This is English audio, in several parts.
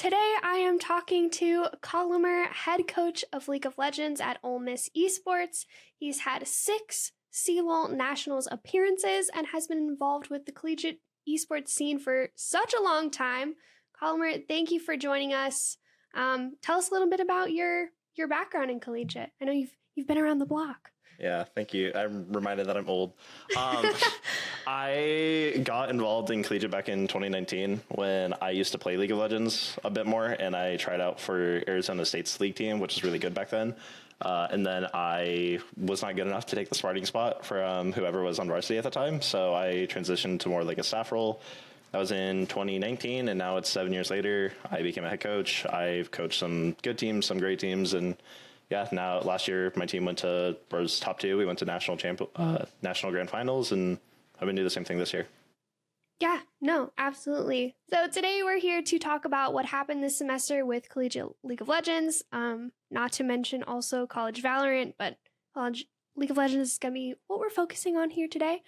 Today I am talking to Collamer, head coach of League of Legends at Ole Miss Esports. He's had 6 CLOL Nationals appearances and has been involved with the collegiate esports scene for such a long time. Collamer, thank you for joining us. Tell us a little bit about your background in collegiate. I know you've been around the block. Yeah, thank you. I'm reminded that I'm old. I got involved in collegiate back in 2019 when I used to play League of Legends a bit more, and I tried out for Arizona State's league team, which was really good back then. And then I was not good enough to take the starting spot from whoever was on varsity at the time, so I transitioned to more like a staff role. That was in 2019, and now it's 7 years later. I became a head coach. I've coached some good teams, some great teams, and yeah, now last year my team was top 2. We went to national grand finals, and I've been doing the same thing this year. Yeah, no, absolutely. So today we're here to talk about what happened this semester with Collegiate League of Legends, not to mention also College Valorant, but College League of Legends is going to be what we're focusing on here today.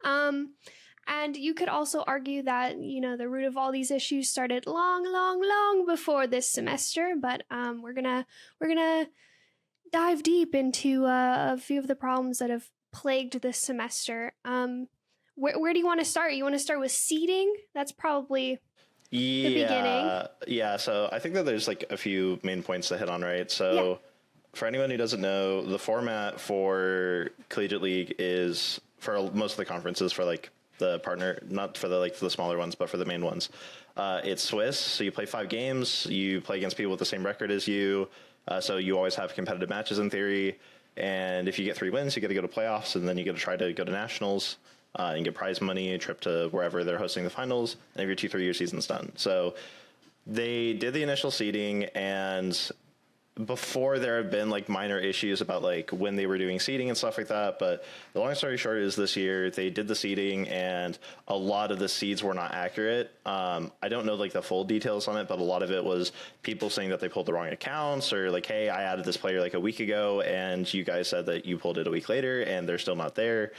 And you could also argue that, the root of all these issues started long before this semester, but we're gonna dive deep into a few of the problems that have plagued this semester. Where do you want to start? You want to start with seeding? That's probably the beginning. Yeah, so I think that there's like a few main points to hit on, right? So for anyone who doesn't know, the format for Collegiate League is, for most of the conferences, for like the partner, not for the smaller ones, but for the main ones, it's Swiss. So you play 5 games, you play against people with the same record as you. So you always have competitive matches in theory. And if you get 3 wins, you get to go to playoffs, and then you get to try to go to nationals and get prize money, a trip to wherever they're hosting the finals, and your 2-3 year season's done. So they did the initial seeding, and before there have been like minor issues about like when they were doing seeding and stuff like that. But the long story short is this year they did the seeding, and a lot of the seeds were not accurate. I don't know like the full details on it, but a lot of it was people saying that they pulled the wrong accounts, or like, hey, I added this player like a week ago and you guys said that you pulled it a week later and they're still not there.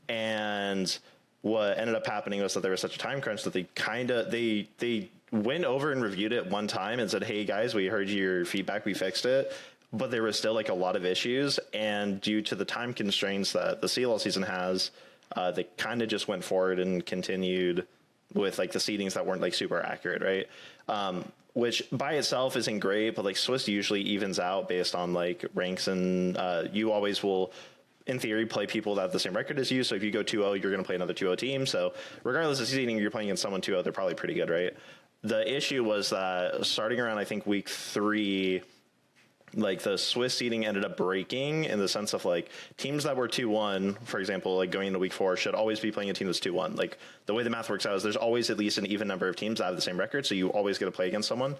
And what ended up happening was that there was such a time crunch that they went over and reviewed it one time and said, hey guys, we heard your feedback, we fixed it. But there was still like a lot of issues, and due to the time constraints that the CLL season has, they kind of just went forward and continued with like the seedings that weren't like super accurate, right? Which by itself isn't great, but like Swiss usually evens out based on like ranks, and you always will, in theory, play people that have the same record as you. So if you go 2-0, you're going to play another 2-0 team. So regardless of seeding, you're playing against someone 2-0, they're probably pretty good, right? The issue was that starting around, I think, week 3, like the Swiss seeding ended up breaking in the sense of like teams that were 2-1, for example, like going into week 4 should always be playing a team that's 2-1. Like the way the math works out is there's always at least an even number of teams that have the same record. So you always get to play against someone.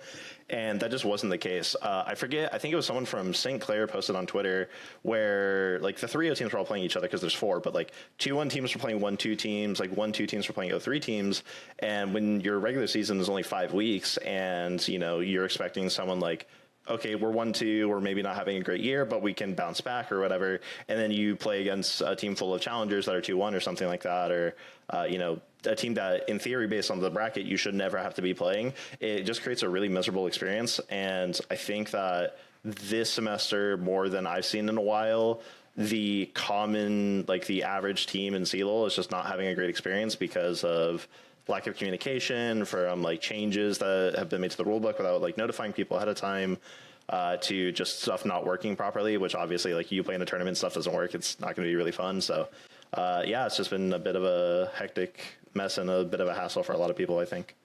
And that just wasn't the case. I forget, I think it was someone from St. Clair posted on Twitter where like the 3-0 teams were all playing each other because there's 4, but like 2-1 teams were playing 1-2 teams, like 1-2 teams were playing 0-3 teams. And when your regular season is only 5 weeks and, you're expecting someone like, okay, we're 1-2, we're maybe not having a great year, but we can bounce back or whatever. And then you play against a team full of challengers that are 2-1 or something like that, or, a team that in theory, based on the bracket, you should never have to be playing. It just creates a really miserable experience. And I think that this semester, more than I've seen in a while, the average team in CLOL is just not having a great experience because of lack of communication from like changes that have been made to the rulebook without like notifying people ahead of time, to just stuff not working properly, which obviously like you play in a tournament, stuff doesn't work. It's not going to be really fun. So it's just been a bit of a hectic mess and a bit of a hassle for a lot of people, I think.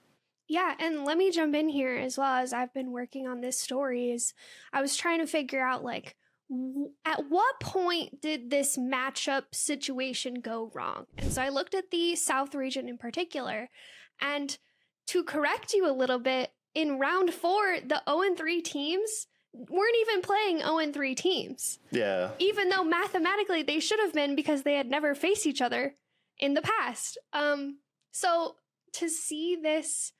Yeah, and let me jump in here as well. As I've been working on this story, is I was trying to figure out like at what point did this matchup situation go wrong? And so I looked at the South region in particular, and to correct you a little bit, in round 4, the 0-3 teams weren't even playing 0-3 teams. Yeah. Even though mathematically they should have been because they had never faced each other in the past. So to see this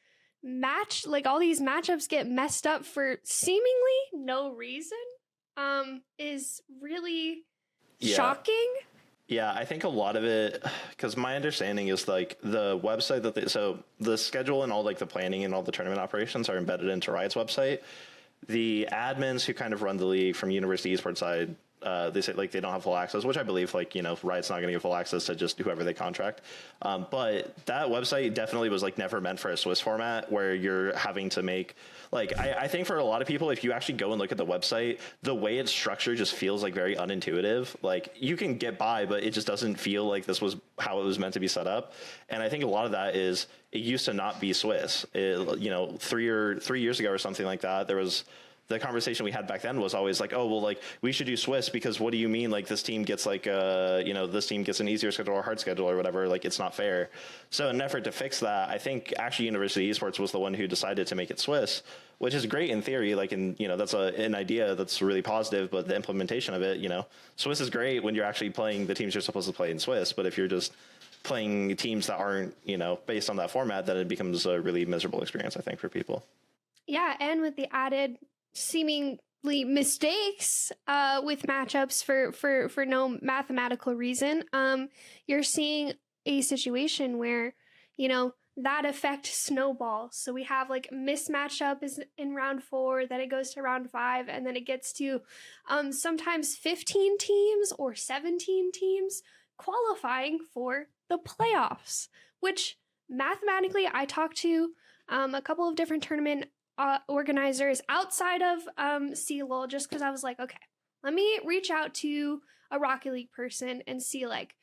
match, like all these matchups get messed up for seemingly no reason, is really shocking. Yeah, I think a lot of it, because my understanding is like the website so the schedule and all like the planning and all the tournament operations are embedded into Riot's website. The admins who kind of run the league from University Esports side, they say like they don't have full access, which I believe like, Riot's not going to give full access to just whoever they contract. But that website definitely was like never meant for a Swiss format where you're having to make like, I think for a lot of people, if you actually go and look at the website, the way it's structured just feels like very unintuitive. Like you can get by, but it just doesn't feel like this was how it was meant to be set up. And I think a lot of that is it used to not be Swiss. 3 years ago or something like that, there was the conversation we had back then was always like, oh, well, like we should do Swiss because what do you mean? Like this team gets like, this team gets an easier schedule or hard schedule or whatever. Like it's not fair. So in an effort to fix that, I think actually University Esports was the one who decided to make it Swiss, which is great in theory. Like, that's an idea that's really positive, but the implementation of it, Swiss is great when you're actually playing the teams you're supposed to play in Swiss. But if you're just playing teams that aren't, based on that format, then it becomes a really miserable experience, I think, for people. Yeah, and with the added seemingly mistakes with matchups for no mathematical reason, you're seeing a situation where, that effect snowballs. So we have like mismatch up is in round 4, then it goes to round 5, and then it gets to sometimes 15 teams or 17 teams qualifying for the playoffs, which mathematically I talked to a couple of different tournament organizers outside of CLOL just because I was like, okay, let me reach out to a Rocket League person and see like,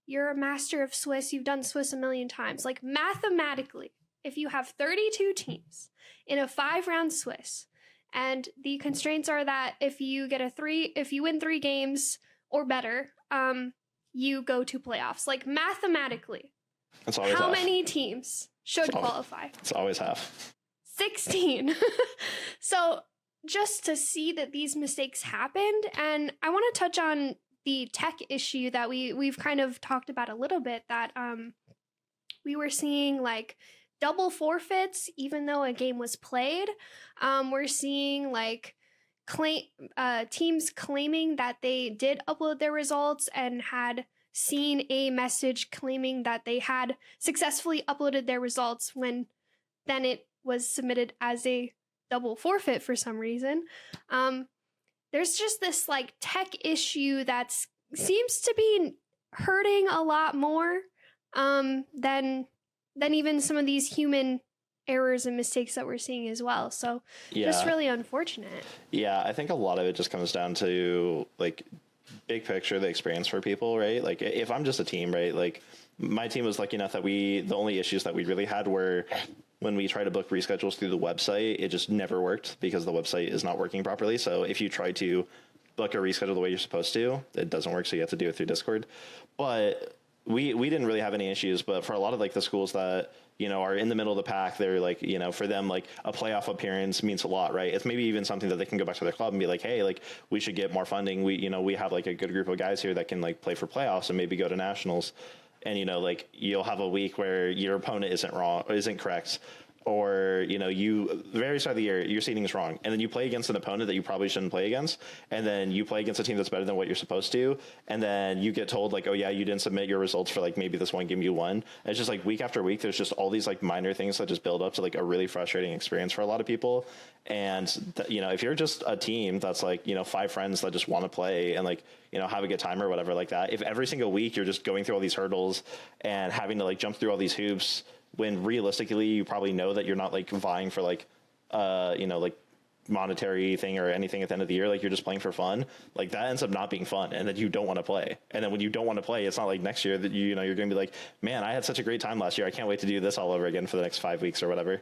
you're a master of Swiss, you've done Swiss a million times. Like mathematically, if you have 32 teams in a 5-round Swiss, and the constraints are that if you win 3 games or better, you go to playoffs. Like mathematically, how many teams should qualify? It's always half. 16. So just to see that these mistakes happened, and I want to touch on the tech issue that we've kind of talked about a little bit, that we were seeing like double forfeits even though a game was played. We're seeing like teams claiming that they did upload their results and had seen a message claiming that they had successfully uploaded their results when then it was submitted as a double forfeit for some reason. There's just this like tech issue that seems to be hurting a lot more than even some of these human errors and mistakes that we're seeing as well. So just really unfortunate. Yeah, I think a lot of it just comes down to like big picture, the experience for people, right? Like if I'm just a team, right? Like my team was lucky enough that the only issues that we really had were when we try to book reschedules through the website, it just never worked because the website is not working properly. So if you try to book a reschedule the way you're supposed to, it doesn't work. So you have to do it through Discord. But we didn't really have any issues. But for a lot of like the schools that, are in the middle of the pack, they're like, for them, like a playoff appearance means a lot, right? It's maybe even something that they can go back to their club and be like, hey, like we should get more funding. We have like a good group of guys here that can like play for playoffs and maybe go to nationals. And, like you'll have a week where your opponent isn't correct. Or, you very start of the year, your seeding is wrong. And then you play against an opponent that you probably shouldn't play against. And then you play against a team that's better than what you're supposed to. And then you get told like, oh yeah, you didn't submit your results for like maybe this one game you won. And it's just like week after week, there's just all these like minor things that just build up to like a really frustrating experience for a lot of people. And, if you're just a team that's like, 5 friends that just want to play and like, have a good time or whatever like that. If every single week you're just going through all these hurdles and having to like jump through all these hoops, when realistically you probably know that you're not like vying for like like monetary thing or anything at the end of the year, like you're just playing for fun, like that ends up not being fun, and then you don't want to play. And then when you don't want to play, it's not like next year that you're going to be like, man, I had such a great time last year, I can't wait to do this all over again for the next 5 weeks or whatever.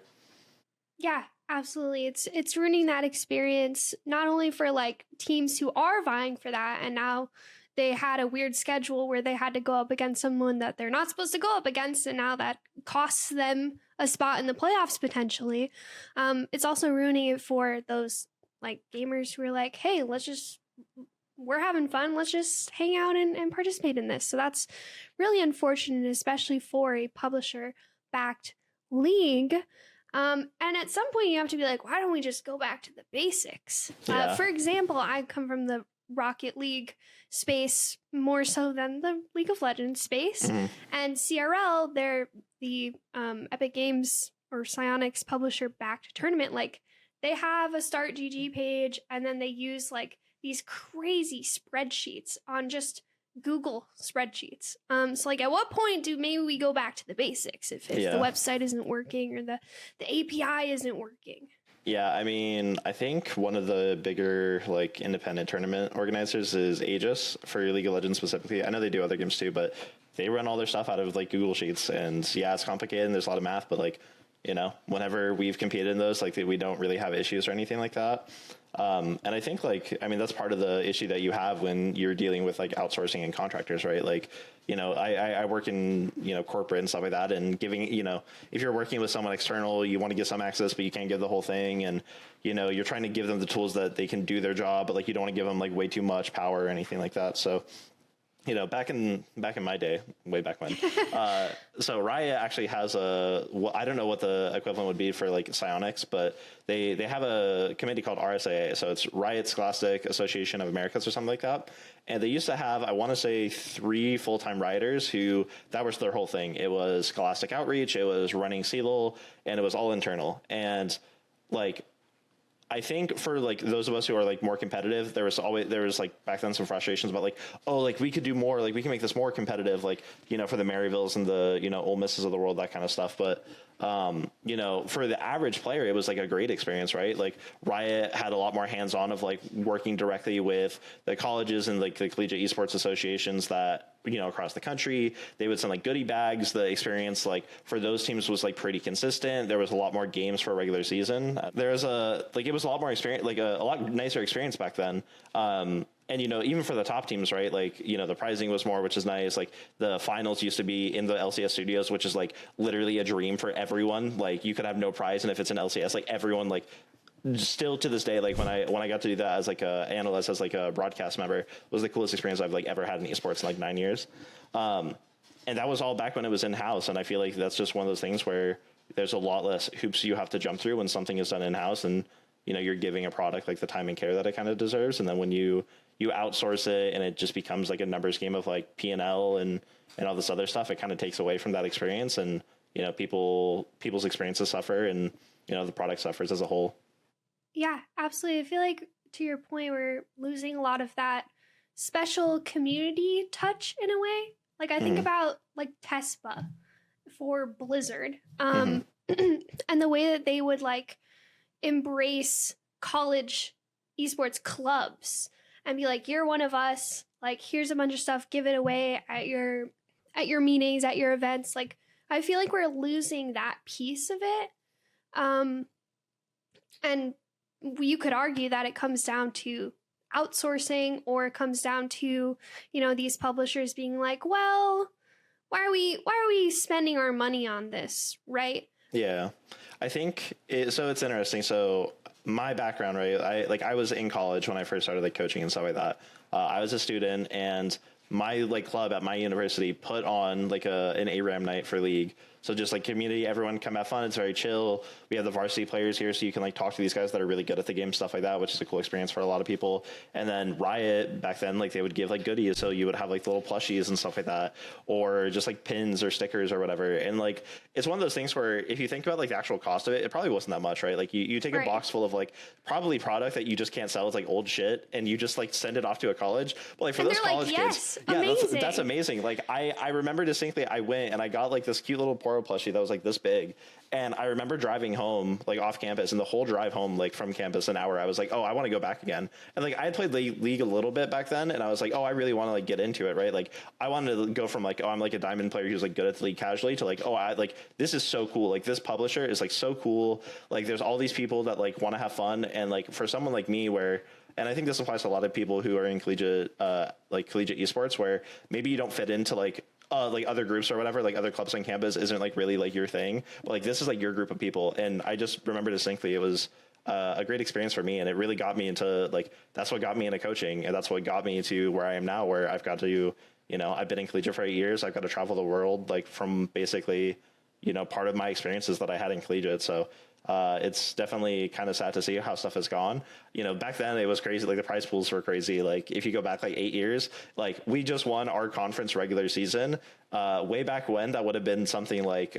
Yeah, absolutely. It's ruining that experience, not only for like teams who are vying for that and now they had a weird schedule where they had to go up against someone that they're not supposed to go up against, and now that costs them a spot in the playoffs potentially. It's also ruining it for those like gamers who are like, hey, we're having fun, let's just hang out and participate in this. So that's really unfortunate, especially for a publisher-backed league. And at some point you have to be like, why don't we just go back to the basics? Yeah. For example, I come from the Rocket League space more so than the League of Legends space. And CRL, they're the Epic Games or Psyonix publisher backed tournament. Like, they have a Start GG page, and then they use like these crazy spreadsheets on just Google spreadsheets. So like, at what point do maybe we go back to the basics if the website isn't working or the API isn't working? Yeah, I mean, I think one of the bigger like independent tournament organizers is Aegis for League of Legends specifically. I know they do other games too, but they run all their stuff out of like Google Sheets, and yeah, it's complicated and there's a lot of math, but like, you know, whenever we've competed in those, like we don't really have issues or anything like that. And I think like, I mean, that's part of the issue that you have when you're dealing with like outsourcing and contractors, right? Like, you know, I work in, you know, corporate and stuff like that, and giving, you know, if you're working with someone external, you want to get some access, but you can't give the whole thing. And, you know, you're trying to give them the tools that they can do their job, but like, you don't want to give them like way too much power or anything like that. So, you know, back in my day, way back when, so Riot actually has I don't know what the equivalent would be for like Psyonix, but they have a committee called RSAA. So it's Riot Scholastic Association of Americas or something like that. And they used to have, I want to say, 3 full-time writers who, that was their whole thing. It was Scholastic Outreach, it was running CELOL, and it was all internal. And like, I think for like those of us who are like more competitive, there was like back then some frustrations about like, oh, like we could do more, like we can make this more competitive, like, you know, for the Maryvilles and the, you know, Ole Misses of the world, that kind of stuff. But, you know, for the average player, it was like a great experience, right? Like Riot had a lot more hands-on of like working directly with the colleges and like the collegiate esports associations that, you know, across the country. They would send like goodie bags. The experience like for those teams was like pretty consistent. There was a lot more games for a regular season. There was it was a lot more experience, like a lot nicer experience back then. And, you know, even for the top teams, right, like, you know, the pricing was more, which is nice. Like the finals used to be in the LCS studios, which is like literally a dream for everyone. Like you could have no prize, and if it's an LCS, like everyone, like still to this day, like when I got to do that as like a analyst, as like a broadcast member, was the coolest experience I've like ever had in esports in like 9 years. And that was all back when it was in house. And I feel like that's just one of those things where there's a lot less hoops you have to jump through when something is done in house, and, you know, you're giving a product like the time and care that it kind of deserves. And then when you outsource it and it just becomes like a numbers game of like P&L and all this other stuff, it kind of takes away from that experience. And, you know, people's experiences suffer, and, you know, the product suffers as a whole. Yeah, absolutely. I feel like, to your point, we're losing a lot of that special community touch in a way. Like I think about like TESPA for Blizzard, and the way that they would like embrace college esports clubs and be like, you're one of us, like here's a bunch of stuff, give it away at your meetings, at your events. Like I feel like we're losing that piece of it. And you could argue that it comes down to outsourcing, or it comes down to, you know, these publishers being like, well, why are we spending our money on this, right? Yeah, I think so it's interesting. So my background, right, I was in college when I first started like coaching and stuff like that. I was a student, and my like club at my university put on like an ARAM night for League. So just like community, everyone come have fun. It's very chill. We have the varsity players here, so you can like talk to these guys that are really good at the game, stuff like that, which is a cool experience for a lot of people. And then Riot back then, like they would give like goodies, so you would have like the little plushies and stuff like that, or just like pins or stickers or whatever. And like it's one of those things where if you think about like the actual cost of it, it probably wasn't that much, right? Like you take a box full of like probably product that you just can't sell. It's like old shit, and you just like send it off to a college. But like for those college kids, yeah, that's amazing. Like I remember distinctly, I went and I got like this cute little Poro plushie that was like this big. And I remember driving home like off campus, and the whole drive home like from campus an hour, I was like, oh, I want to go back again. And like I had played League a little bit back then, and I was like, oh, I really want to like get into it, right? Like I wanted to go from like, oh, I'm like a diamond player who's like good at the League casually, to like, oh, I like this is so cool. Like this publisher is like so cool. Like there's all these people that like want to have fun, and like for someone like me where, and I think this applies to a lot of people who are in collegiate esports, where maybe you don't fit into like other groups or whatever, like other clubs on campus isn't like really like your thing, but like this is like your group of people. And I just remember distinctly, it was a great experience for me, and it really got me into like, that's what got me into coaching, and that's what got me to where I am now, where I've got to, you know, I've been in collegiate for 8 years. I've got to travel the world, like from basically, you know, part of my experiences that I had in collegiate. So It's definitely kind of sad to see how stuff has gone. You know, back then it was crazy. Like the prize pools were crazy. Like if you go back like 8 years, like we just won our conference regular season. Way back when that would have been something like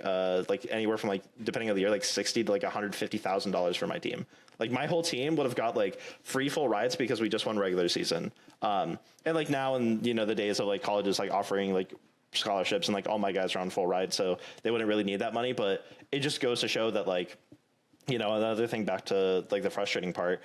anywhere from like, depending on the year, like 60 to like $150,000 for my team. Like my whole team would have got like free full rides because we just won regular season. And like now in, you know, the days of like colleges like offering like scholarships and like all my guys are on full ride, so they wouldn't really need that money. But it just goes to show that like, you know, another thing back to like the frustrating part,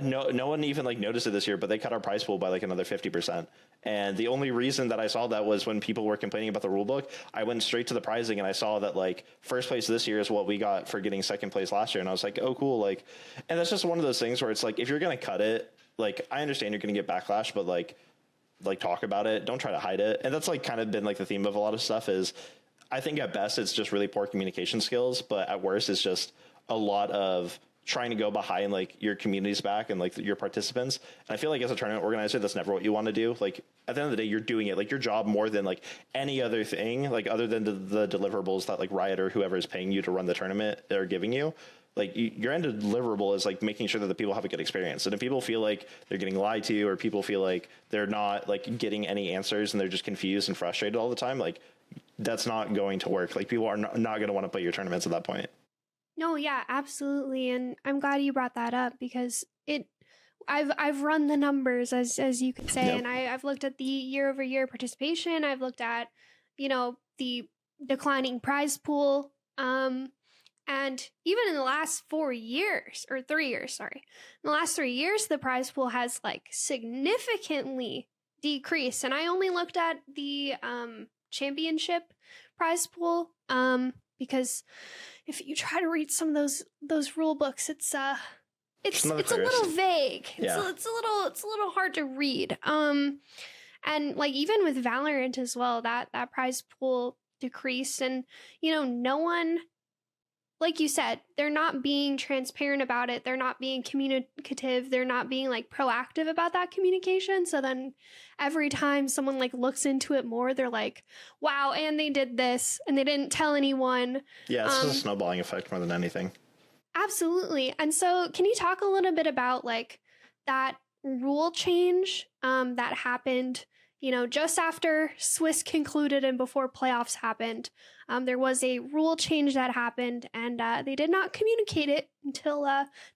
no one even like noticed it this year, but they cut our prize pool by like another 50%. And the only reason that I saw that was when people were complaining about the rule book. I went straight to the pricing and I saw that like first place this year is what we got for getting second place last year. And I was like, oh, cool. Like, and that's just one of those things where it's like, if you're going to cut it, like, I understand you're going to get backlash, but like talk about it. Don't try to hide it. And that's like kind of been like the theme of a lot of stuff is, I think at best it's just really poor communication skills, but at worst it's just a lot of trying to go behind like your community's back and like your participants. And I feel like as a tournament organizer, that's never what you want to do. Like at the end of the day, you're doing it like your job more than like any other thing, like other than the deliverables that like Riot or whoever is paying you to run the tournament are giving you. Like your end deliverable is like making sure that the people have a good experience. And if people feel like they're getting lied to, or people feel like they're not like getting any answers and they're just confused and frustrated all the time, like that's not going to work. Like people are not going to want to play your tournaments at that point. No, yeah, absolutely. And I'm glad you brought that up because I've run the numbers as you could say, Yep. and I've looked at the year over year participation. I've looked at, you know, the declining prize pool. And even in the last 4 years or 3 years, sorry, in the last 3 years, the prize pool has like significantly decreased. And I only looked at the championship prize pool because if you try to read some of those rule books, it's a little vague. Yeah. It's a little hard to read. And like even with Valorant as well, that prize pool decreased, and you know, no one, like you said, they're not being transparent about it. They're not being communicative. They're not being like proactive about that communication. So then every time someone like looks into it more, they're like, wow, and they did this and they didn't tell anyone. Yeah, it's just a snowballing effect more than anything. Absolutely. And so can you talk a little bit about like that rule change that happened, you know, just after Swiss concluded and before playoffs happened? There was a rule change that happened, and they did not communicate it until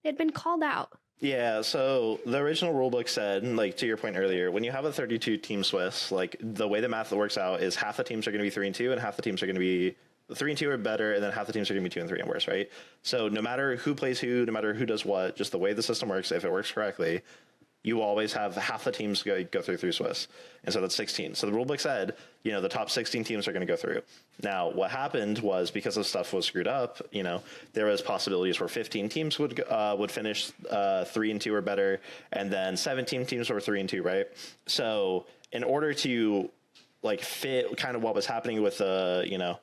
they'd been called out. Yeah, so the original rulebook said, like to your point earlier, when you have a 32 team Swiss, like the way the math works out is half the teams are going to be 3-2 and half the teams are going to be 3-2 or better, and then half the teams are going to be 2-3 and worse, right? So no matter who plays who, no matter who does what, just the way the system works, if it works correctly, you always have half the teams go through Swiss. And so that's 16. So the rulebook said, you know, the top 16 teams are going to go through. Now, what happened was because the stuff was screwed up, you know, there was possibilities where 15 teams would finish 3-2 or better, and then 17 teams were 3-2, right? So in order to like fit kind of what was happening with you know,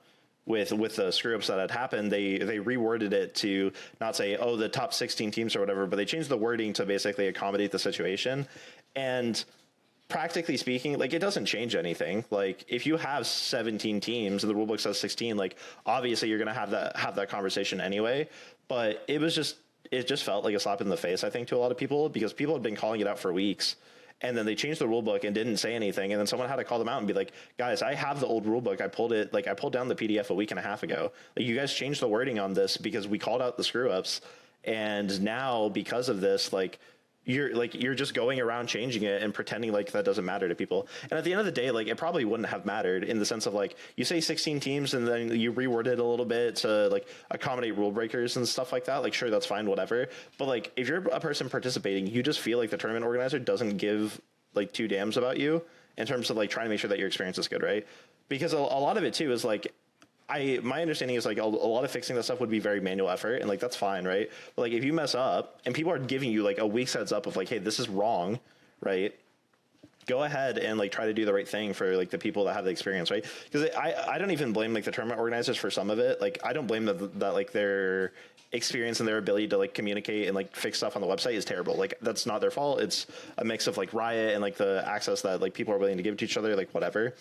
with the screw-ups that had happened, they reworded it to not say, oh, the top 16 teams or whatever, but they changed the wording to basically accommodate the situation. And practically speaking, like, it doesn't change anything. Like, if you have 17 teams and the rulebook says 16, like, obviously you're going to have that conversation anyway. But it just felt like a slap in the face, I think, to a lot of people, because people had been calling it out for weeks. And then they changed the rule book and didn't say anything. And then someone had to call them out and be like, guys, I have the old rule book. I pulled down the PDF a week and a half ago. Like, you guys changed the wording on this because we called out the screw ups. And now because of this, like, you're just going around changing it and pretending like that doesn't matter to people. And at the end of the day, like, it probably wouldn't have mattered, in the sense of, like, you say 16 teams and then you reword it a little bit to like accommodate rule breakers and stuff like that. Like, sure, that's fine, whatever. But like, if you're a person participating, you just feel like the tournament organizer doesn't give like two damns about you in terms of like trying to make sure that your experience is good, right? Because a lot of it too is like, my understanding is like a lot of fixing that stuff would be very manual effort, and like that's fine, right? But like, if you mess up and people are giving you like a week's heads up of like, hey, this is wrong, right? Go ahead and like try to do the right thing for like the people that have the experience, right? Because I don't even blame like the tournament organizers for some of it. Like, I don't blame that like their experience and their ability to like communicate and like fix stuff on the website is terrible. Like, that's not their fault. It's a mix of like Riot and like the access that like people are willing to give to each other, like whatever.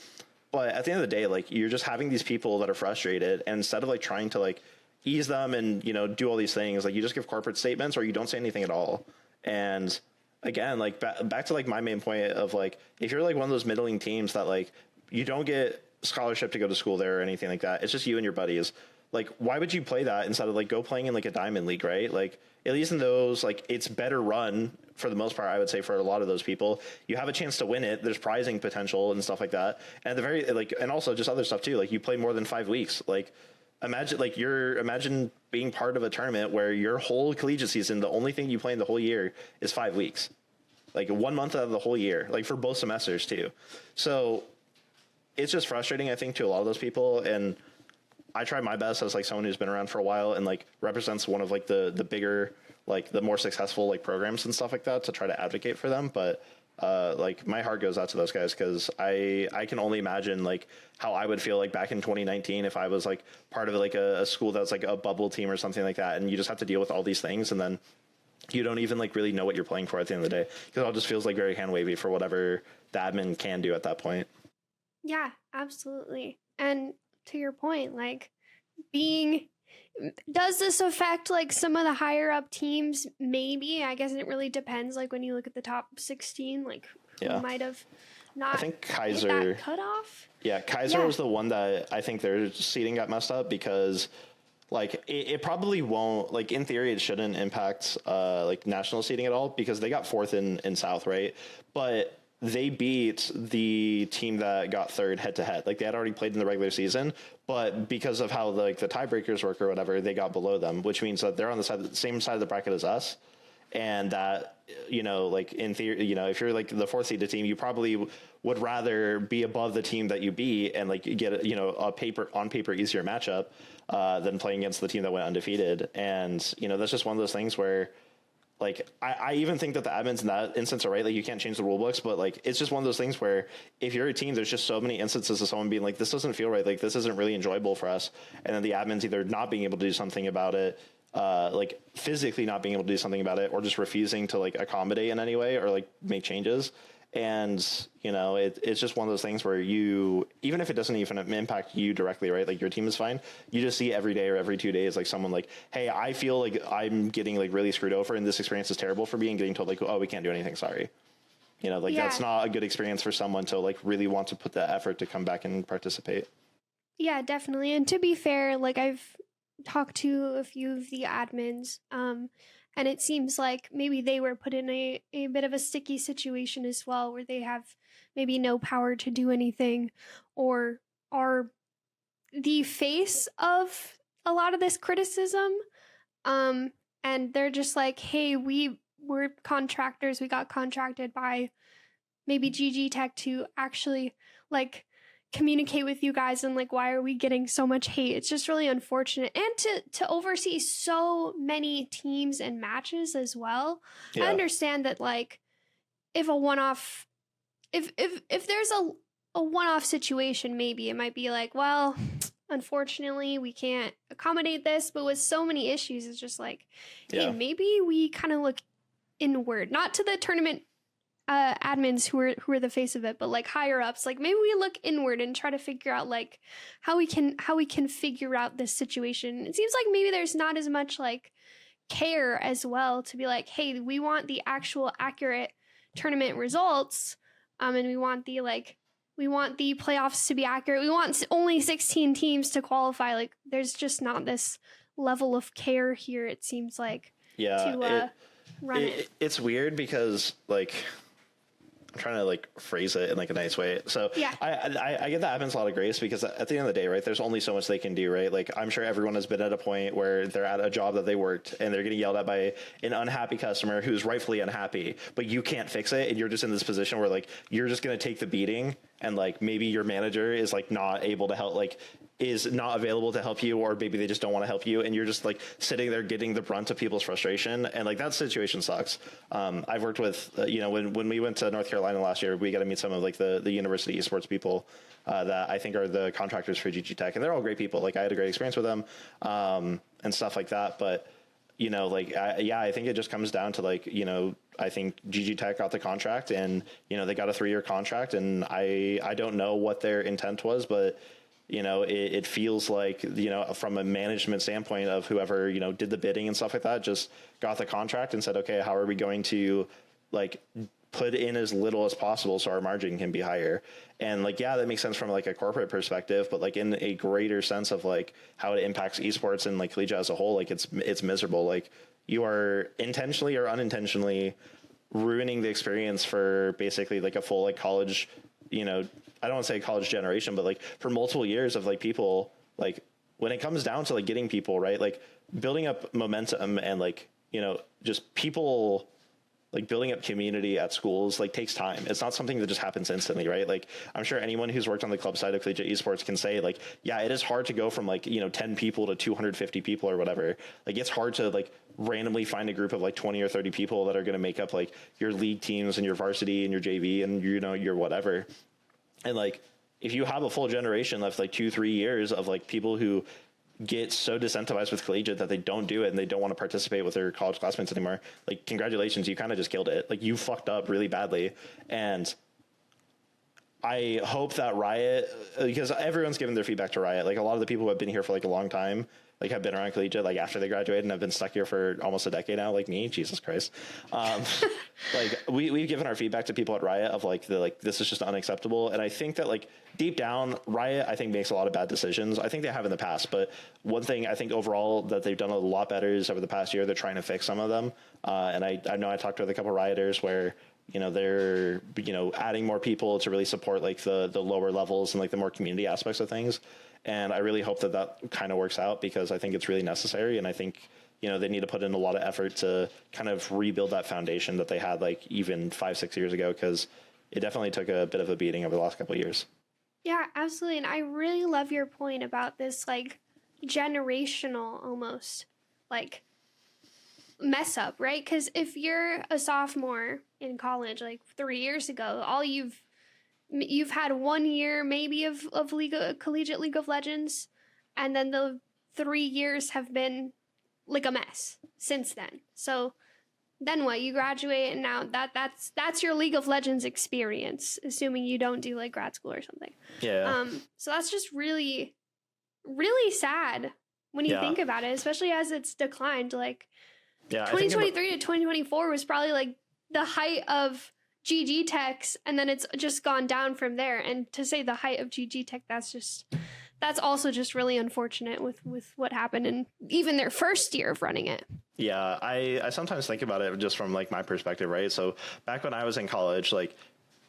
But at the end of the day, like, you're just having these people that are frustrated, and instead of like trying to like ease them and, you know, do all these things. Like, you just give corporate statements or you don't say anything at all. And again, like back to like my main point of like, if you're like one of those middling teams that like you don't get scholarship to go to school there or anything like that, it's just you and your buddies. Like, why would you play that instead of like go playing in like a diamond league, right? Like, at least in those, like, it's better run for the most part, I would say, for a lot of those people. You have a chance to win it. There's prizing potential and stuff like that. And at the very, like, and also just other stuff too. Like, you play more than 5 weeks. Like, imagine being part of a tournament where your whole collegiate season, the only thing you play in the whole year is 5 weeks. Like, 1 month out of the whole year, like for both semesters too. So it's just frustrating, I think, to a lot of those people. And I try my best as like someone who's been around for a while and like represents one of like the bigger, like the more successful like programs and stuff like that to try to advocate for them. But like my heart goes out to those guys because I can only imagine like how I would feel like back in 2019 if I was like part of like a school that's like a bubble team or something like that, and you just have to deal with all these things and then you don't even like really know what you're playing for at the end of the day because it all just feels like very hand wavy for whatever the admin can do at that point. Yeah, absolutely. And to your point, like does this affect like some of the higher up teams? Maybe. I guess it really depends. Like when you look at the top 16, like who might have not I think Kaiser hit that cutoff. Yeah, Kaiser was the one that I think their seating got messed up because like it probably won't, like in theory it shouldn't impact like national seating at all because they got fourth in South, right? But they beat the team that got third head to head. Like they had already played in the regular season, but because of how like the tiebreakers work or whatever, they got below them, which means that they're on the same side of the bracket as us. And that, you know, like in theory, you know, if you're like the fourth seeded team, you probably would rather be above the team that you beat and like get, you know, on paper easier matchup than playing against the team that went undefeated. And, you know, that's just one of those things where, like, I even think that the admins in that instance are right. Like, you can't change the rule books, but like, it's just one of those things where if you're a team, there's just so many instances of someone being like, this doesn't feel right. Like, this isn't really enjoyable for us. And then the admins either not being able to do something about it, like physically not being able to do something about it, or just refusing to like accommodate in any way or like make changes. And, you know, it's just one of those things where you, even if it doesn't even impact you directly, right? Like your team is fine. You just see every day or every 2 days, like someone like, hey, I feel like I'm getting like really screwed over and this experience is terrible for me, and getting told like, oh, we can't do anything. Sorry. You know, like that's not a good experience for someone to like really want to put that effort to come back and participate. Yeah, definitely. And to be fair, like I've talked to a few of the admins, and it seems like maybe they were put in a bit of a sticky situation as well, where they have maybe no power to do anything or are the face of a lot of this criticism. And they're just like, hey, we're contractors. We got contracted by maybe GGTech to actually like communicate with you guys, and like, why are we getting so much hate? It's just really unfortunate. And to oversee so many teams and matches as well. I understand that like if a one-off, if there's a one-off situation, maybe it might be like, well, unfortunately we can't accommodate this. But with so many issues, it's just like, hey, maybe we kind of look inward, not to the tournament admins who are the face of it, but like higher ups, like maybe we look inward and try to figure out like how we can figure out this situation. It seems like maybe there's not as much like care as well to be like, hey, we want the actual accurate tournament results, and we want the playoffs to be accurate. We want only 16 teams to qualify. Like there's just not this level of care here, it seems like, to run it. It's weird because like I'm trying to like phrase it in like a nice way. So I give the admins a lot of grace because at the end of the day, right, there's only so much they can do, right? Like I'm sure everyone has been at a point where they're at a job that they worked and they're getting yelled at by an unhappy customer who's rightfully unhappy, but you can't fix it. And you're just in this position where like, you're just going to take the beating, and like maybe your manager is like not able to help, like is not available to help you, or maybe they just don't want to help you, and you're just like sitting there getting the brunt of people's frustration, and like that situation sucks. I've worked with you know, when we went to North Carolina last year, we got to meet some of like the university esports people that I think are the contractors for GGTech, and they're all great people. Like I had a great experience with them and stuff like that. But you know, like I think it just comes down to like, you know, I think GGTech got the contract, and you know they got a 3-year contract, and I don't know what their intent was, but it feels like, from a management standpoint of whoever, did the bidding and stuff like that, just got the contract and said, okay, how are we going to like put in as little as possible so our margin can be higher? And like, yeah, that makes sense from like a corporate perspective, but like in a greater sense of like how it impacts esports and like collegiate as a whole, like it's miserable. Like you are intentionally or unintentionally ruining the experience for basically like a full like college, I don't want to say college generation, but like for multiple years of like people, like when it comes down to like getting people, right, like building up momentum and like, just people like building up community at schools like takes time. It's not something that just happens instantly, right? Like I'm sure anyone who's worked on the club side of collegiate esports can say like, yeah, it is hard to go from like, 10 people to 250 people or whatever. Like it's hard to like randomly find a group of like 20 or 30 people that are going to make up like your league teams and your varsity and your JV and your whatever. And like, if you have a full generation of like 2-3 years of like people who get so disincentivized with collegiate that they don't do it and they don't want to participate with their college classmates anymore, like congratulations, you kind of just killed it. Like you fucked up really badly. And I hope that Riot, because everyone's given their feedback to Riot, like a lot of the people who have been here for like a long time, like have been around collegiate like after they graduated and have been stuck here for almost a decade now, like me, Jesus Christ. Like we've given our feedback to people at Riot of like this is just unacceptable. And I think that like deep down, Riot I think makes a lot of bad decisions. I think they have in the past, but one thing I think overall that they've done a lot better is over the past year they're trying to fix some of them. And I know I talked with a couple of Rioters where they're adding more people to really support like the lower levels and like the more community aspects of things. And I really hope that kind of works out because I think it's really necessary. And I think, they need to put in a lot of effort to kind of rebuild that foundation that they had like even 5-6 years ago, because it definitely took a bit of a beating over the last couple of years. Yeah, absolutely. And I really love your point about this like generational almost like mess up, right? Because if you're a sophomore in college like 3 years ago, all you've had 1 year maybe of Collegiate League of Legends, and then the 3 years have been like a mess since then. So then what? You graduate and now that's your League of Legends experience, assuming you don't do like grad school or something. Yeah. So that's just really, really sad when you think about it, especially as it's declined. Like 2023 to 2024 was probably like the height of GGTech's, and then it's just gone down from there. And to say the height of GGTech, that's also just really unfortunate with what happened in even their first year of running it. Yeah, I sometimes think about it just from like my perspective, right? So back when I was in college, like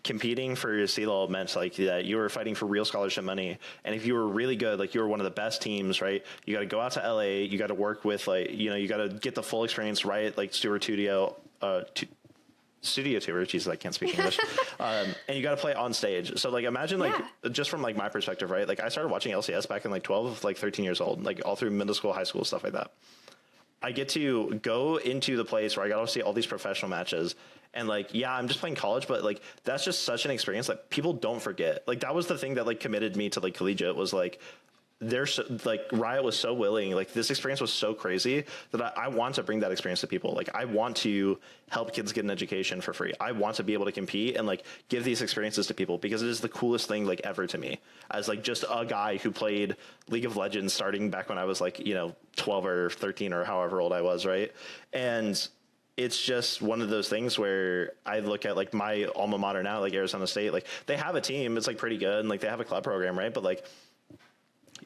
competing for C-level meant like that you were fighting for real scholarship money. And if you were really good, like you were one of the best teams, right? You got to go out to LA, you got to work with like, you got to get the full experience, right? Like studio tour, Jesus, I can't speak English. And you got to play on stage. So like, imagine like, just from like my perspective, right? Like I started watching LCS back in like 13 years old, like all through middle school, high school, stuff like that. I get to go into the place where I got to see all these professional matches. And like, yeah, I'm just playing college, but like, that's just such an experience that people don't forget. Like that was the thing that like committed me to like collegiate, was like, there's like Riot was so willing, like this experience was so crazy that I want to bring that experience to people. Like I want to help kids get an education for free. I want to be able to compete and like give these experiences to people, because it is the coolest thing like ever to me, as like just a guy who played League of Legends starting back when I was like 12 or 13 or however old I was, right? And it's just one of those things where I look at like my alma mater now, like Arizona State, like they have a team, it's like pretty good, and like they have a club program, right? But like,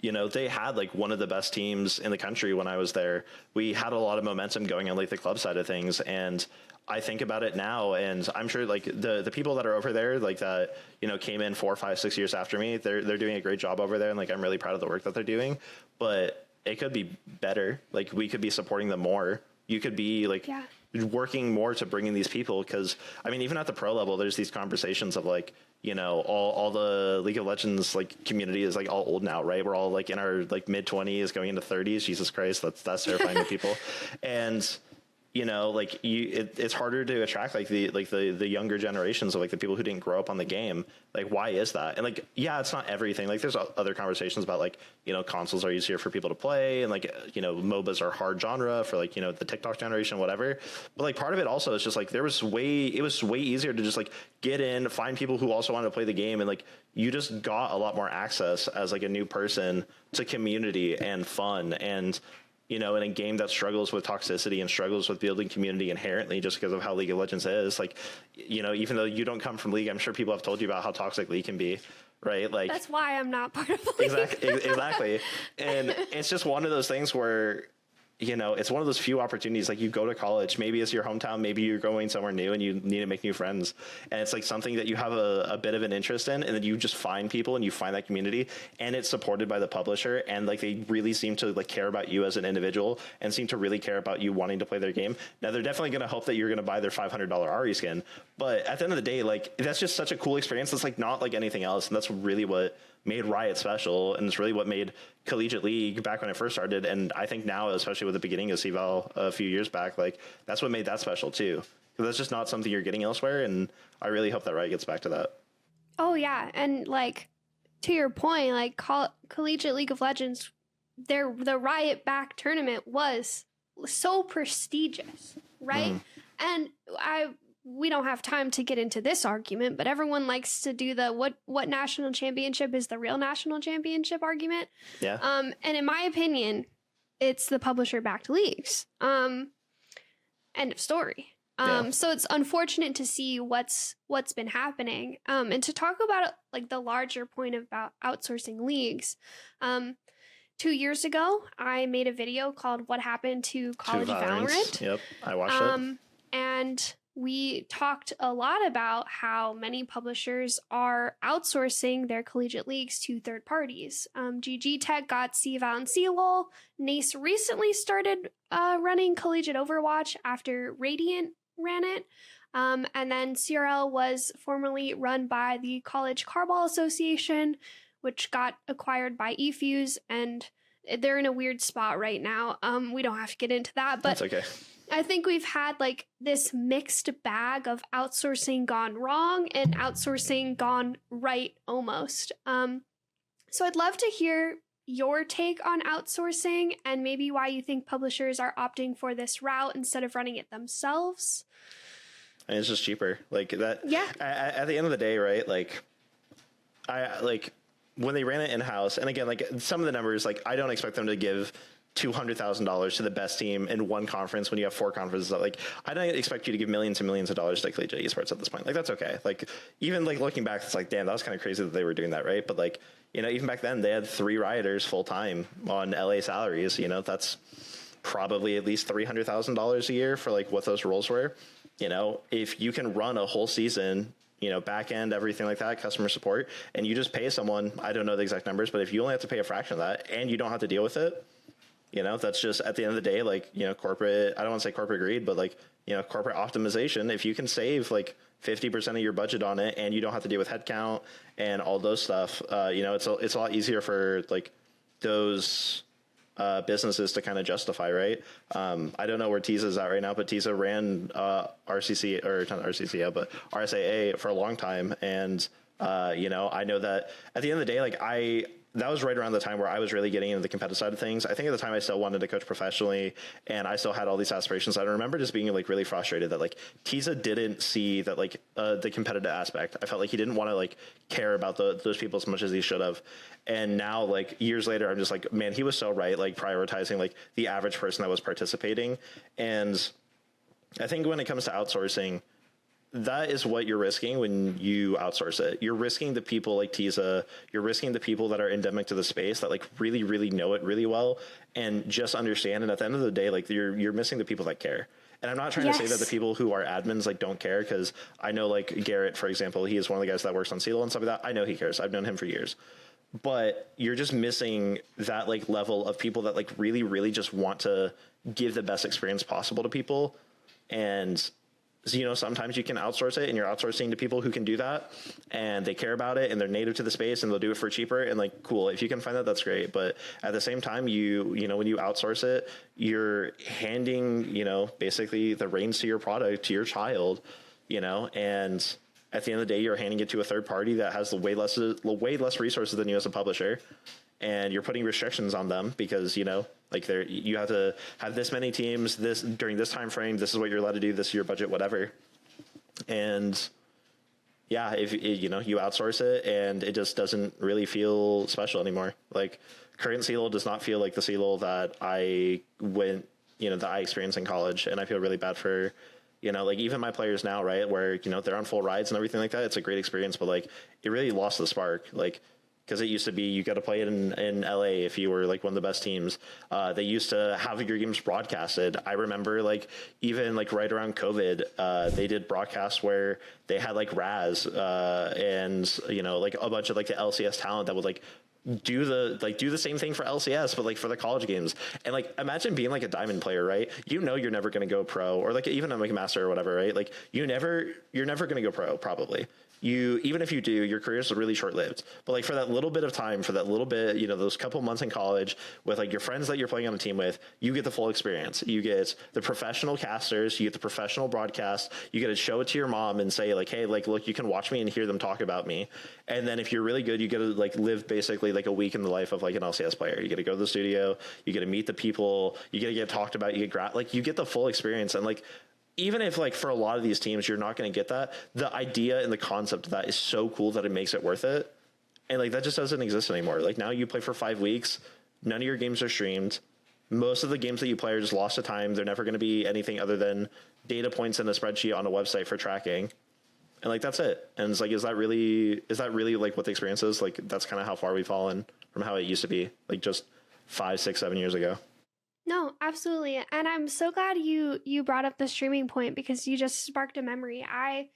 they had like one of the best teams in the country when I was there. We had a lot of momentum going on like the club side of things. And I think about it now, and I'm sure like the people that are over there, like that, came in 4, 5, 6 years after me, they're doing a great job over there. And like, I'm really proud of the work that they're doing, but it could be better. Like we could be supporting them more. You could be like working more to bring in these people. Cause I mean, even at the pro level, there's these conversations of like, all the League of Legends like community is like all old now, right? We're all like in our like mid 20s going into 30s. Jesus Christ, that's terrifying to people. And you know, like it's harder to attract like the younger generations of like the people who didn't grow up on the game. Like, why is that? And like, yeah, it's not everything. Like, there's other conversations about like, you know, consoles are easier for people to play, and like, you know, MOBAs are hard genre for like, you know, the TikTok generation, whatever. But like, part of it also is just like it was way easier to just like get in, find people who also wanted to play the game, and like you just got a lot more access as like a new person to community and fun. And you know, in a game that struggles with toxicity and struggles with building community inherently just because of how League of Legends is, like, you know, even though you don't come from League, I'm sure people have told you about how toxic League can be, right? Like, that's why I'm not part of League. Exactly. And it's just one of those things where, you know, it's one of those few opportunities. Like, you go to college, maybe it's your hometown, maybe you're going somewhere new and you need to make new friends. And it's like something that you have a bit of an interest in, and then you just find people and you find that community, and it's supported by the publisher. And like, they really seem to like care about you as an individual and seem to really care about you wanting to play their game. Now, they're definitely going to hope that you're going to buy their $500 Ari skin. But at the end of the day, like, that's just such a cool experience. That's like not like anything else. And that's really what made Riot special, and it's really what made Collegiate League back when it first started. And I think now, especially with the beginning of CVAL a few years back, like, that's what made that special too, because that's just not something you're getting elsewhere. And I really hope that Riot gets back to that. Oh yeah, and like, to your point, like Collegiate League of Legends, the Riot back tournament was so prestigious, right? And we don't have time to get into this argument, but everyone likes to do the what national championship is the real national championship argument. Yeah. And in my opinion, it's the publisher backed leagues. End of story. So it's unfortunate to see what's been happening. And to talk about like the larger point about outsourcing leagues. 2 years ago, I made a video called "What Happened to College Valorant." Yep, I watched it. And we talked a lot about how many publishers are outsourcing their collegiate leagues to third parties. GGTech got CVAL and CLOL. NACE recently started running Collegiate Overwatch after Radiant ran it. And then CRL was formerly run by the College Carball Association, which got acquired by eFuse, and they're in a weird spot right now. We don't have to get into that, but that's okay. I think we've had like this mixed bag of outsourcing gone wrong and outsourcing gone right almost. So I'd love to hear your take on outsourcing and maybe why you think publishers are opting for this route instead of running it themselves. And it's just cheaper. Like that. Yeah. At the end of the day, right? Like, when they ran it in-house, and again, like, some of the numbers, like, I don't expect them to give $200,000 to the best team in one conference when you have 4 conferences. Like, I don't expect you to give millions and millions of dollars to collegiate esports at this point. Like, that's okay. Like, even like looking back, it's like, damn, that was kind of crazy that they were doing that, right? But like, you know, even back then, they had 3 rioters full time on LA salaries. You know, that's probably at least $300,000 a year for like what those roles were. You know, if you can run a whole season, you know, back end, everything like that, customer support, and you just pay someone, I don't know the exact numbers, but if you only have to pay a fraction of that and you don't have to deal with it, you know, that's just at the end of the day, like, you know, corporate, I don't want to say corporate greed, but like, you know, corporate optimization. If you can save like 50% of your budget on it and you don't have to deal with headcount and all those stuff, you know, it's a lot easier for like those businesses to kind of justify, right? I don't know where Tiza's at right now, but Tiza ran RCC, or not RCCA, but RSAA for a long time. And, you know, I know that at the end of the day, like that was right around the time where I was really getting into the competitive side of things. I think at the time I still wanted to coach professionally and I still had all these aspirations. I remember just being like really frustrated that like Tiza didn't see that like the competitive aspect. I felt like he didn't want to like care about those people as much as he should have. And now like years later, I'm just like, man, he was so right. Like prioritizing like the average person that was participating. And I think when it comes to outsourcing, that is what you're risking when you outsource it. You're risking the people like Tiza. You're risking the people that are endemic to the space that like really, really know it really well and just understand. And at the end of the day, like you're missing the people that care. And I'm not trying to say that the people who are admins like don't care, because I know like Garrett, for example, he is one of the guys that works on CELO and stuff like that. I know he cares. I've known him for years. But you're just missing that like level of people that like really, really just want to give the best experience possible to people. And sometimes you can outsource it and you're outsourcing to people who can do that and they care about it and they're native to the space and they'll do it for cheaper, and like, cool. If you can find that, that's great. But at the same time, when you outsource it, you're handing, basically the reins to your product, to your child, and at the end of the day, you're handing it to a third party that has way less resources than you as a publisher. And you're putting restrictions on them because, you have to have this many teams during this time frame. This is what you're allowed to do. This is your budget, whatever. And yeah, if you outsource it and it just doesn't really feel special anymore. Like current CLOL does not feel like the CLOL that I experienced in college. And I feel really bad for, like even my players now, right, where, they're on full rides and everything like that. It's a great experience, but like it really lost the spark. Like, because it used to be you got to play it in LA if you were like one of the best teams. They used to have your games broadcasted. I remember like even like right around COVID, they did broadcasts where they had like Raz and like a bunch of like the LCS talent that would like do the same thing for LCS, but like for the college games. And like imagine being like a diamond player, right? You're never going to go pro, or like even like a master or whatever, right? Like you're never going to go pro probably. Even if you do, your career is really short-lived. But like for that little bit of time, for that little bit, those couple months in college with like your friends that you're playing on the team with, you get the full experience. You get the professional casters, you get the professional broadcast, you get to show it to your mom and say like, hey, like, look, you can watch me and hear them talk about me. And then if you're really good, you get to like live basically like a week in the life of like an LCS player. You get to go to the studio, you get to meet the people, you get to get talked about, you get the full experience. And like, even if like for a lot of these teams, you're not going to get that, the idea and the concept of that is so cool that it makes it worth it. And like, that just doesn't exist anymore. Like now you play for 5 weeks, none of your games are streamed. Most of the games that you play are just lost to time. They're never going to be anything other than data points in a spreadsheet on a website for tracking. And like, that's it. And it's like, is that really like what the experience is? Like, that's kind of how far we've fallen from how it used to be, like just 5, 6, 7 years ago. No, absolutely. And I'm so glad you brought up the streaming point because you just sparked a memory. I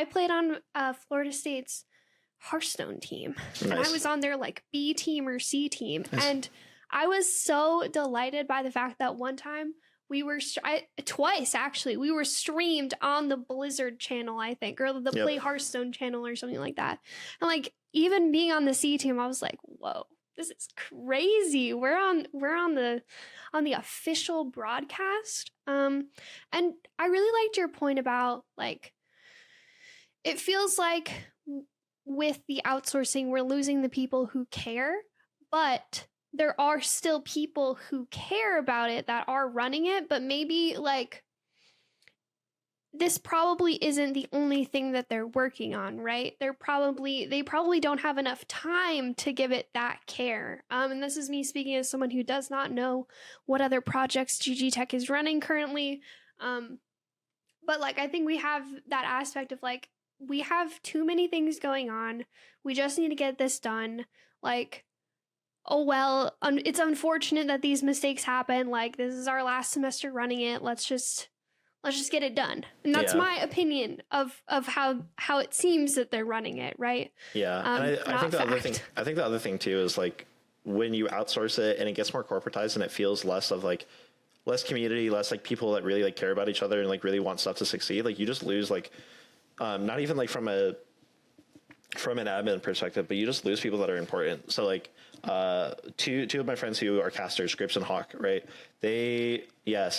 played on Florida State's Hearthstone team. Nice. And I was on their like B team or C team. Nice. And I was so delighted by the fact that one time twice actually, we were streamed on the Blizzard channel, I think, or the Play Hearthstone channel or something like that. And like even being on the C team, I was like, whoa, this is crazy. We're on the official broadcast. And I really liked your point about like, it feels like with the outsourcing, we're losing the people who care, but there are still people who care about it that are running it, but maybe like this probably isn't the only thing that they're working on, right? They probably don't have enough time to give it that care. And this is me speaking as someone who does not know what other projects GGTech is running currently. But like, I think we have that aspect of like, we have too many things going on. We just need to get this done. Like, oh, well, it's unfortunate that these mistakes happen. Like, this is our last semester running it. Let's just get it done. And that's my opinion of how it seems that they're running it, right? Yeah. And I think the other thing too is like when you outsource it and it gets more corporatized and it feels less community, less like people that really like care about each other and like really want stuff to succeed. Like you just lose like, not even like from an admin perspective, but you just lose people that are important. So like, two of my friends who are casters, Grips and Hawk, right?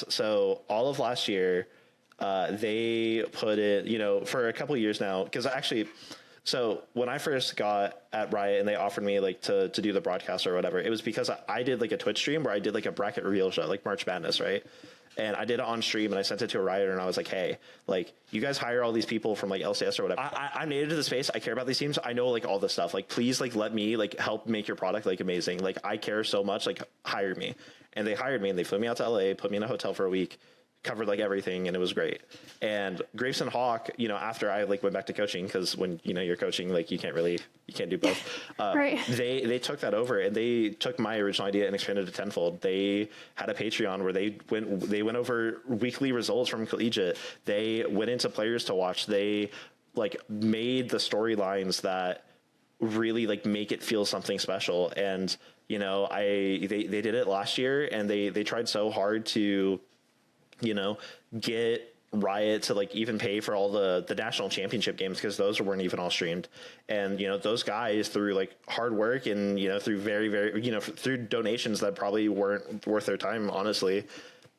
So all of last year, they put it, for a couple of years now, because actually, so when I first got at Riot and they offered me like to do the broadcast or whatever, it was because I did like a Twitch stream where I did like a bracket reveal show, like March Madness, right? And I did it on stream and I sent it to a Rioter and I was like, hey, like you guys hire all these people from like LCS or whatever. I'm native to the space. I care about these teams. I know like all this stuff. Like, please like let me like help make your product like amazing. Like I care so much, like hire me. And they hired me and they flew me out to LA, put me in a hotel for a week, covered like everything, and it was great. And Graves and Hawk, after I like went back to coaching, because when you're coaching, like you can't do both. Right. They took that over and they took my original idea and expanded it tenfold. They had a Patreon where they went over weekly results from Collegiate. They went into players to watch. They like made the storylines that really like make it feel something special. And they did it last year and they tried so hard to get Riot to like even pay for all the national championship games, because those weren't even all streamed. And those guys, through like hard work and through very through donations that probably weren't worth their time, honestly,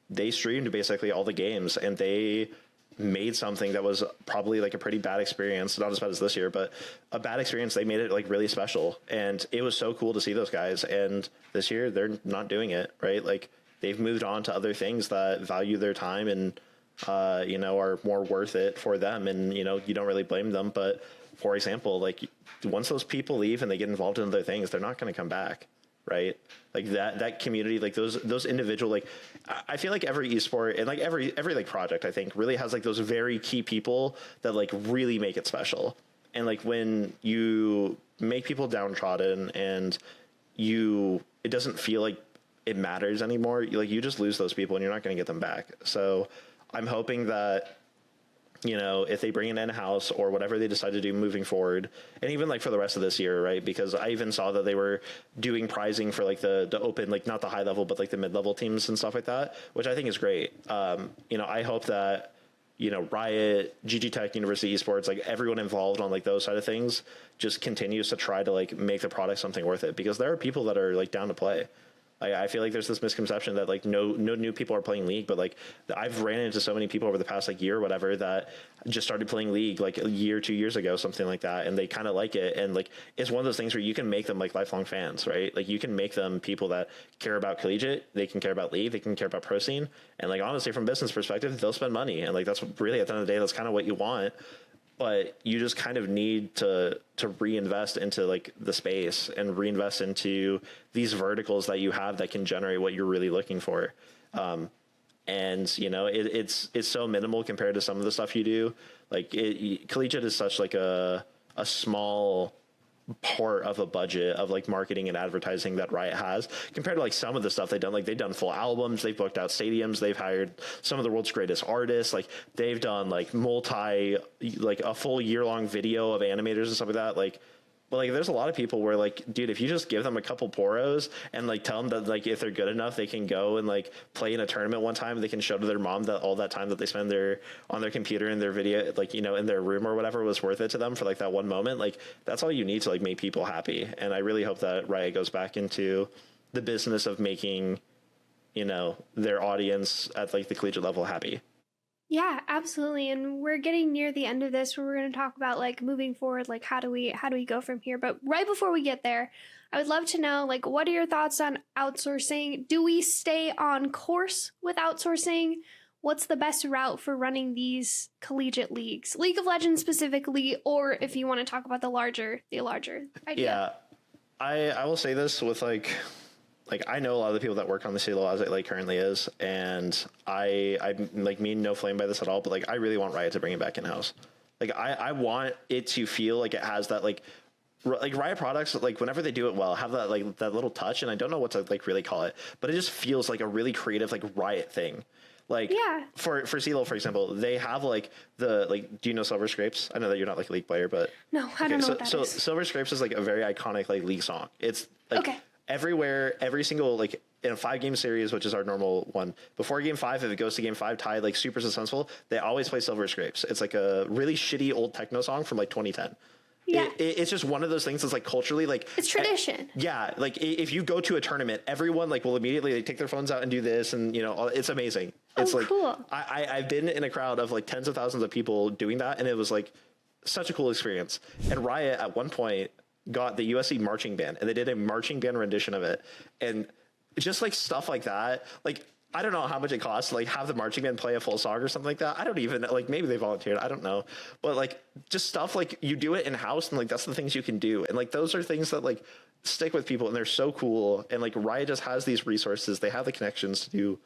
they streamed basically all the games, and they made something that was probably like a pretty bad experience, not as bad as this year, but a bad experience. They made it like really special, and it was so cool to see those guys. And this year they're not doing it, right? Like, they've moved on to other things that value their time and are more worth it for them. And you don't really blame them. But for example, like, once those people leave and they get involved in other things, they're not going to come back, right? Like that community, like those individual, like, I feel like every esport and like every like project, I think, really has like those very key people that like really make it special. And like, when you make people downtrodden and it doesn't feel like it matters anymore, you just lose those people and you're not going to get them back. So I'm hoping that if they bring it in-house or whatever they decide to do moving forward, and even like for the rest of this year, right? Because I even saw that they were doing prizing for like the open, like not the high level, but like the mid-level teams and stuff like that, which I think is great. I hope that, Riot, GGTech, University Esports, like everyone involved on like those side of things just continues to try to like make the product something worth it, because there are people that are like down to play. I feel like there's this misconception that like no new people are playing League, but like I've ran into so many people over the past like year or whatever that just started playing League like a year, 2 years ago, something like that, and they kind of like it. And like, it's one of those things where you can make them like lifelong fans, right? Like, you can make them people that care about Collegiate, they can care about League, they can care about pro scene, and like, honestly, from business perspective, they'll spend money, and like, that's really, at the end of the day, that's kind of what you want. But you just kind of need to reinvest into like the space and reinvest into these verticals that you have that can generate what you're really looking for. It's so minimal compared to some of the stuff you do. Like, Collegiate is such like a small part of a budget of like marketing and advertising that Riot has, compared to like some of the stuff they've done. Like, they've done full albums, they've booked out stadiums, they've hired some of the world's greatest artists, like they've done like like a full year-long video of animators and stuff like that. Like, but like, there's a lot of people where like, dude, if you just give them a couple poros and like tell them that like, if they're good enough, they can go and like play in a tournament one time, they can show to their mom that all that time that they spend on their computer in their video, like, in their room or whatever, was worth it to them for like that one moment. Like, that's all you need to like make people happy. And I really hope that Riot goes back into the business of making, their audience at like the collegiate level happy. Yeah, absolutely. And we're getting near the end of this, where we're going to talk about like moving forward, like how do we go from here? But right before we get there, I would love to know, like, what are your thoughts on outsourcing? Do we stay on course with outsourcing? What's the best route for running these collegiate leagues, League of Legends specifically, or if you want to talk about the larger idea? Yeah, I will say this with like I know a lot of the people that work on the Silo as it like currently is, and I like mean no flame by this at all, but like, I really want Riot to bring it back in house. Like, I want it to feel like it has that like Riot products, like whenever they do it well, have that like that little touch, and I don't know what to like really call it, but it just feels like a really creative like Riot thing. Like, yeah. For Silo, for example, they have like do you know Silver Scrapes? I know that you're not like a League player, but no, I don't know what that is. So Silver Scrapes is like a very iconic like League song. It's like, okay, everywhere, every single, like, in a 5-game series, which is our normal one, before game 5, if it goes to game 5 tied, like super suspenseful, they always play Silver Scrapes. It's like a really shitty old techno song from like 2010. Yeah, it's just one of those things that's like culturally like it's tradition. Yeah, like if you go to a tournament, everyone like will immediately take their phones out and do this, and it's amazing. It's like cool. I've been in a crowd of like tens of thousands of people doing that, and it was like such a cool experience. And Riot at one point got the USC marching band, and they did a marching band rendition of it, and just like stuff like that. Like, I don't know how much it costs to like have the marching band play a full song or something like that. I don't even like, maybe they volunteered, I don't know, but like just stuff like you do it in house, and like that's the things you can do, and like those are things that like stick with people, and they're so cool. And like Riot just has these resources, they have the connections to do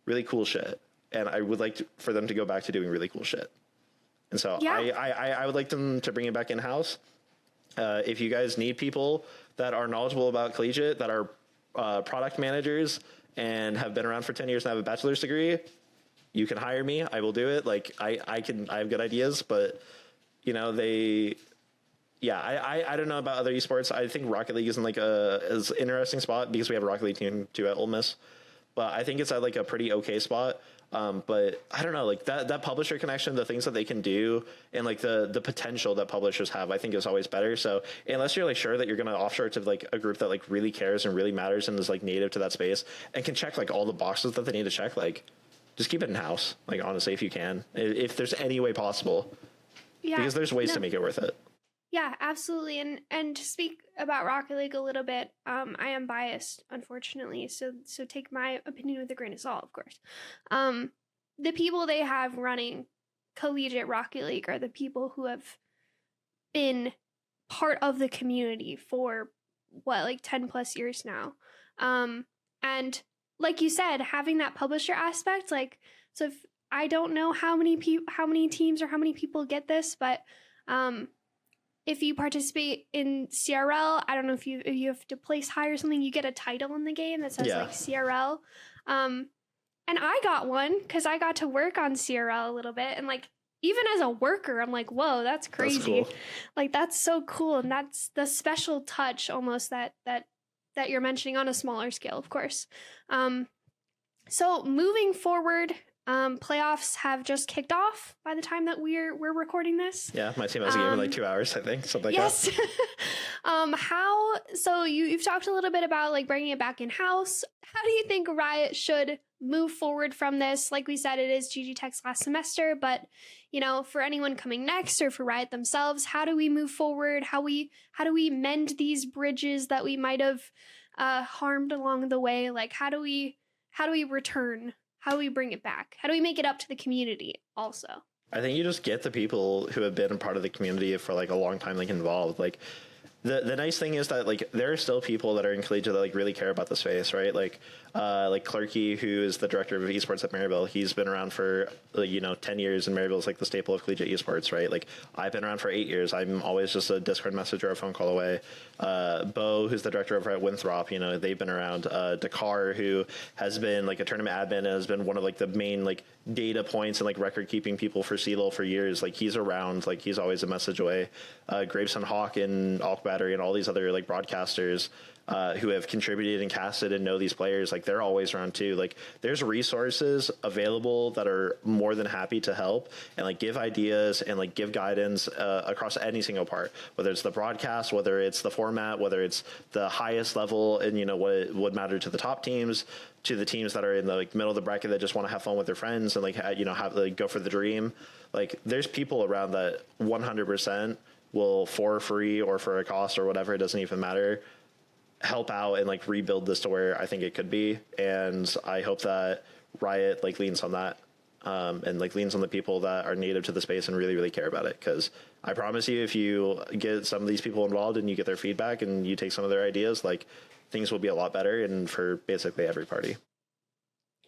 really cool shit, and I would like for them to go back to doing really cool shit. And so yeah. I would like them to bring it back in house. If you guys need people that are knowledgeable about Collegiate, that are product managers and have been around for 10 years and have a bachelor's degree, you can hire me. I will do it. Like I have good ideas, but I don't know about other esports. I think Rocket League is in like is an interesting spot because we have a Rocket League team too at Ole Miss, but I think it's at like a pretty okay spot. But I don't know, like that publisher connection, the things that they can do, and like the potential that publishers have, I think is always better. So unless you're like sure that you're going to offshore to like a group that like really cares and really matters and is like native to that space and can check like all the boxes that they need to check, like just keep it in house. Like honestly, if you can, if there's any way possible, because there's ways to make it worth it. Yeah, absolutely. And to speak about Rocket League a little bit, I am biased, unfortunately. So take my opinion with a grain of salt, of course. The people they have running Collegiate Rocket League are the people who have been part of the community for like 10 plus years now. And like you said, having that publisher aspect, like, so if I don't know how many teams or how many people get this, but if you participate in CRL, I don't know if you have to place high or something, you get a title in the game that says like CRL. And I got one because I got to work on CRL a little bit, and like even as a worker, I'm like, whoa, that's crazy. That's cool. Like that's so cool, and that's the special touch almost that you're mentioning on a smaller scale, of course. So moving forward, playoffs have just kicked off by the time that we're recording this. Yeah, my team has a game in like 2 hours, I think, something like that. Yes. So you've talked a little bit about like bringing it back in house. How do you think Riot should move forward from this? Like we said, it is GGTech's last semester, but you know, for anyone coming next or for Riot themselves, how do we move forward? How do we mend these bridges that we might have harmed along the way? Like how do we return? How do we bring it back? How do we make it up to the community also? I think you just get the people who have been a part of the community for like a long time, like involved. Like the nice thing is that like there are still people that are in Collegiate that like really care about the space, right? Like Clarky, who is the director of esports at Maryville, he's been around for 10 years, and Maryville is like the staple of collegiate esports, right? Like I've been around for 8 years. I'm always just a Discord message or a phone call away. Bo, who's the director over at Winthrop, they've been around. Dakar, who has been like a tournament admin and has been one of like the main like data points and like record keeping people for CLOL for years. Like he's around, like he's always a message away. Graveson Hawk and Alk Battery and all these other like broadcasters who have contributed and casted and know these players, like they're always around too. Like there's resources available that are more than happy to help and like give ideas and like give guidance across any single part, whether it's the broadcast, whether it's the format, whether it's the highest level and what would matter to the top teams, to the teams that are in the like middle of the bracket that just want to have fun with their friends and like have like go for the dream. Like there's people around that 100% will, for free or for a cost or whatever, it doesn't even matter, help out and like rebuild this to where I think it could be. And I hope that Riot like leans on that and like leans on the people that are native to the space and really, really care about it. Because I promise you, if you get some of these people involved and you get their feedback and you take some of their ideas, like things will be a lot better, and for basically every party.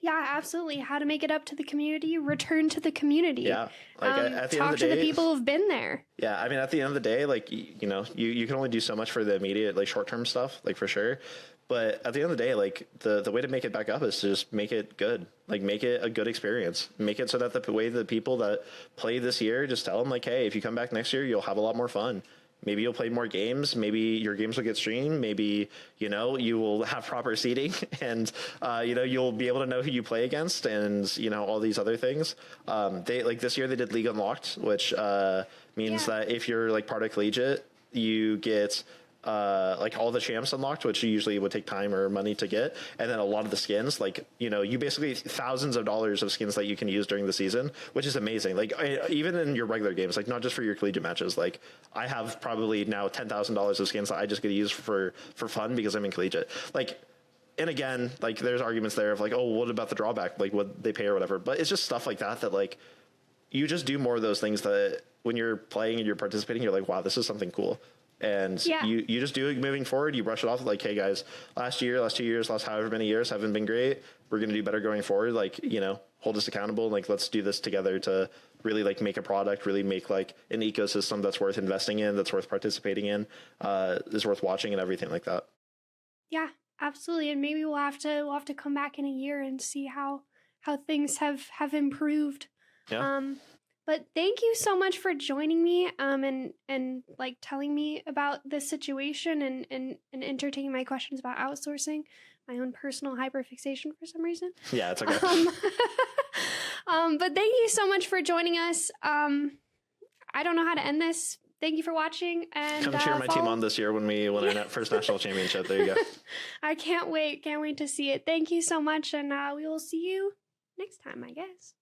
Yeah, absolutely. How to make it up to the community, return to the community. Yeah. Like at the end talk of the day, to the people who've been there. Yeah. I mean, at the end of the day, like, you can only do so much for the immediate, like short-term stuff, like for sure. But at the end of the day, like the way to make it back up is to just make it good. Like make it a good experience. Make it so that the way the people that play this year, just tell them like, hey, if you come back next year, you'll have a lot more fun. Maybe you'll play more games. Maybe your games will get streamed. Maybe, you will have proper seating and, you'll be able to know who you play against and, all these other things. They like this year they did League Unlocked, which means that if you're like part of Collegiate, you get like all the champs unlocked, which usually would take time or money to get, and then a lot of the skins, like you basically thousands of dollars of skins that you can use during the season, which is amazing. Like even in your regular games, like not just for your collegiate matches, like I have probably now $10,000 of skins that I just get to use for fun because I'm in collegiate. Like, and again, like there's arguments there of like, oh, what about the drawback, like what they pay or whatever, but it's just stuff like that like you just do more of those things that when you're playing and you're participating, you're like, wow, this is something cool. And you just do it moving forward. You brush it off like, hey guys, last 2 years, last however many years haven't been great. We're going to do better going forward. Like, hold us accountable. Like, let's do this together to really like make a product, really make like an ecosystem that's worth investing in, that's worth participating in, is worth watching and everything like that. Yeah, absolutely. And maybe we'll have to come back in a year and see how things have improved. Yeah. But thank you so much for joining me and like telling me about this situation and entertaining my questions about outsourcing, my own personal hyperfixation for some reason. Yeah, it's okay. But thank you so much for joining us. I don't know how to end this. Thank you for watching. And come cheer my team on this year when we win our first national championship. There you go. I can't wait. Can't wait to see it. Thank you so much. And we will see you next time, I guess.